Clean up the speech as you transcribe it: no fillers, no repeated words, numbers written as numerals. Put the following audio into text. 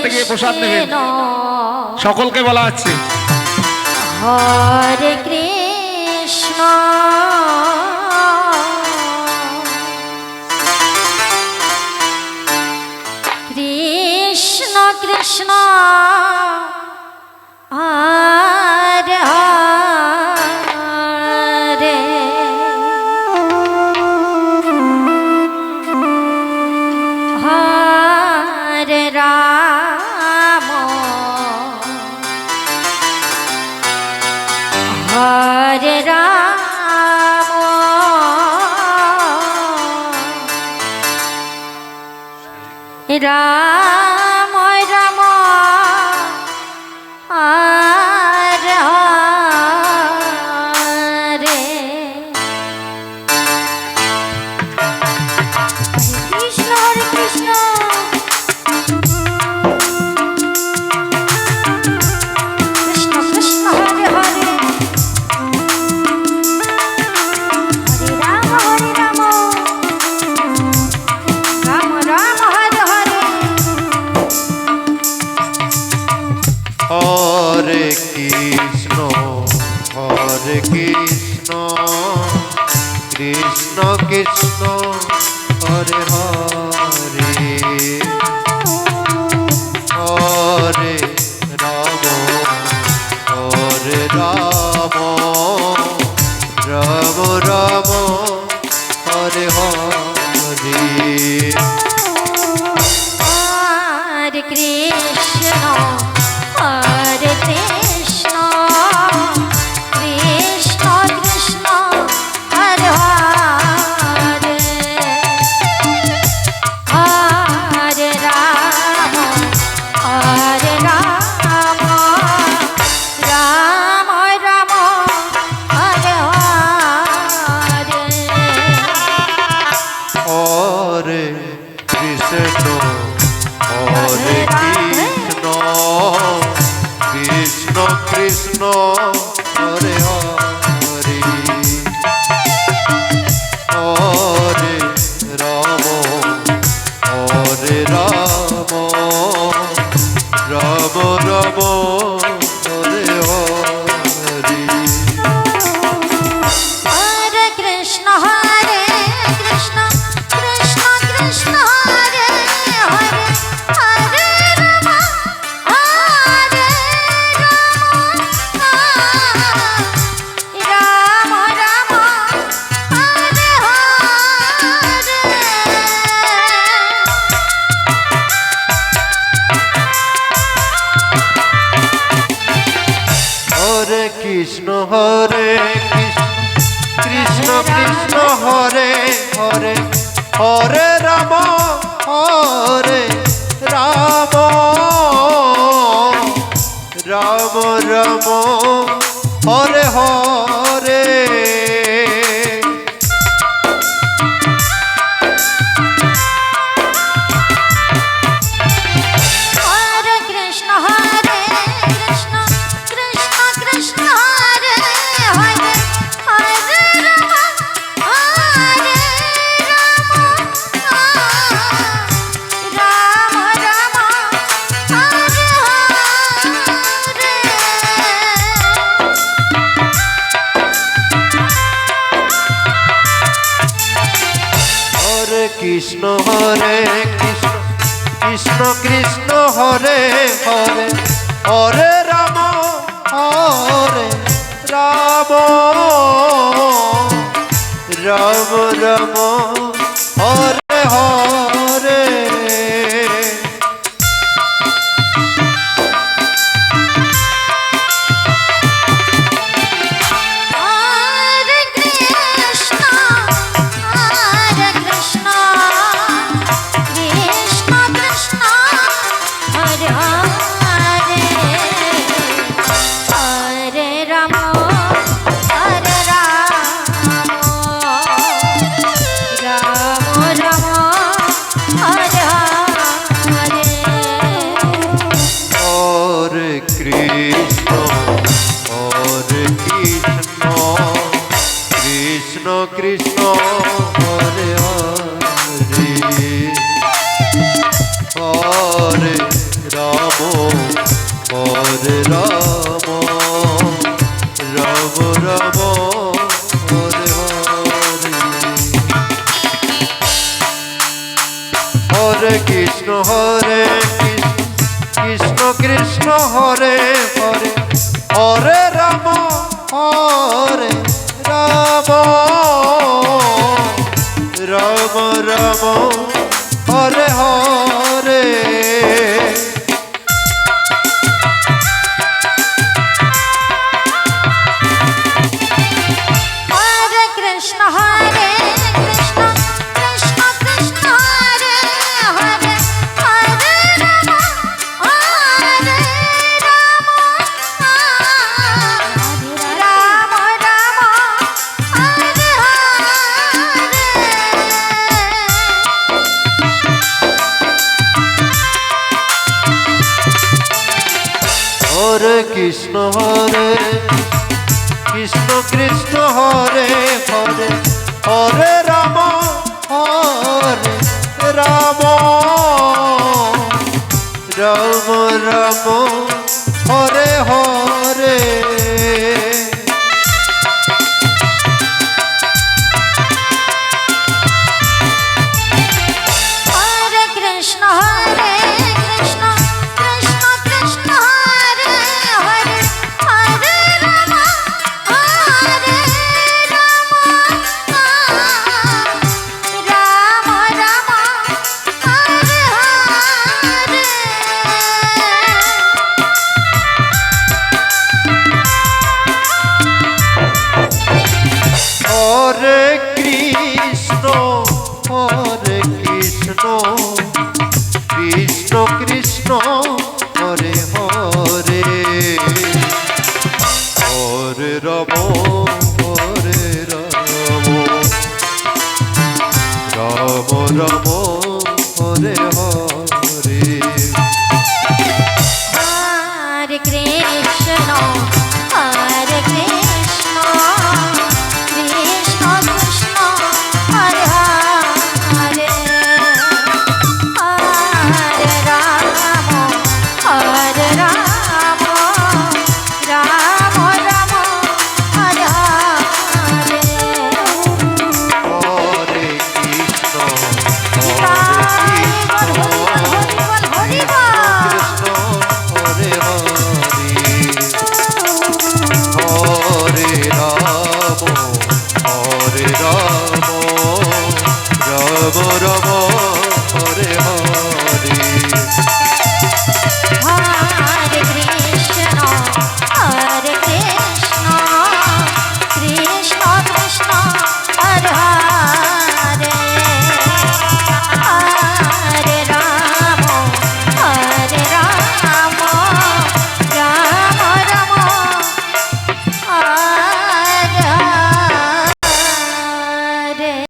হাতে গিয়ে প্রসাদ নেবেন। সকলকে বলা হচ্ছে হরে কৃষ্ণ কৃষ্ণ কৃষ্ণ হরে হরে হরে রাম হরে রাম রাম রাম হরে হরে কৃষ্ণ হরে কৃষ্ণ কৃষ্ণ কৃষ্ণ হরে হরে হরে রাম রাম রাম হরে হরে হরে কৃষ্ণ কৃষ্ণ কৃষ্ণ হরে হরে হরে রাম রাম রাম হরে হরে হরে কৃষ্ণ হরে কৃষ্ণ কৃষ্ণ কৃষ্ণ হরে হরে হরে রাম রাম রাম হরে হরে হরে কৃষ্ণ কৃষ্ণ কৃষ্ণ হরে হরে হরে রাম রাম রাম হরে হরে हरे कृष्ण कृष्ण कृष्ण हरे हरे हरे राम राम राम हरे हरे হরে কৃষ্ণ কৃষ্ণ কৃষ্ণ হরে হরে হরে রাম রাম রাম হরে হরে हरे कृष्ण कृष्ण कृष्ण हरे हरे हरे राम राम राम हरे हरे হরে কৃষ্ণ কৃষ্ণ কৃষ্ণ হরে হরে হরে রাম রাম রাম হরে হরে हरे कृष्ण कृष्ण कृष्ण हरे हरे हरे राम কৃষ্ণ হরে হরে হরে রাম হরে রাম রাম রাম হরে হরে হরে কৃষ্ণ কৃষ্ণ কৃষ্ণ হরে হরে হরে রাম রাম রাম হরে হরে হরে কৃষ্ণ কৃষ্ণ কৃষ্ণ কৃষ্ণ হরে হরে হরে রাম রাম রাম হরে হরে কৃষ্ণ কৃষ্ণ কৃষ্ণ হরে হরে হরে রাম রাম রাম রাম হরে হরে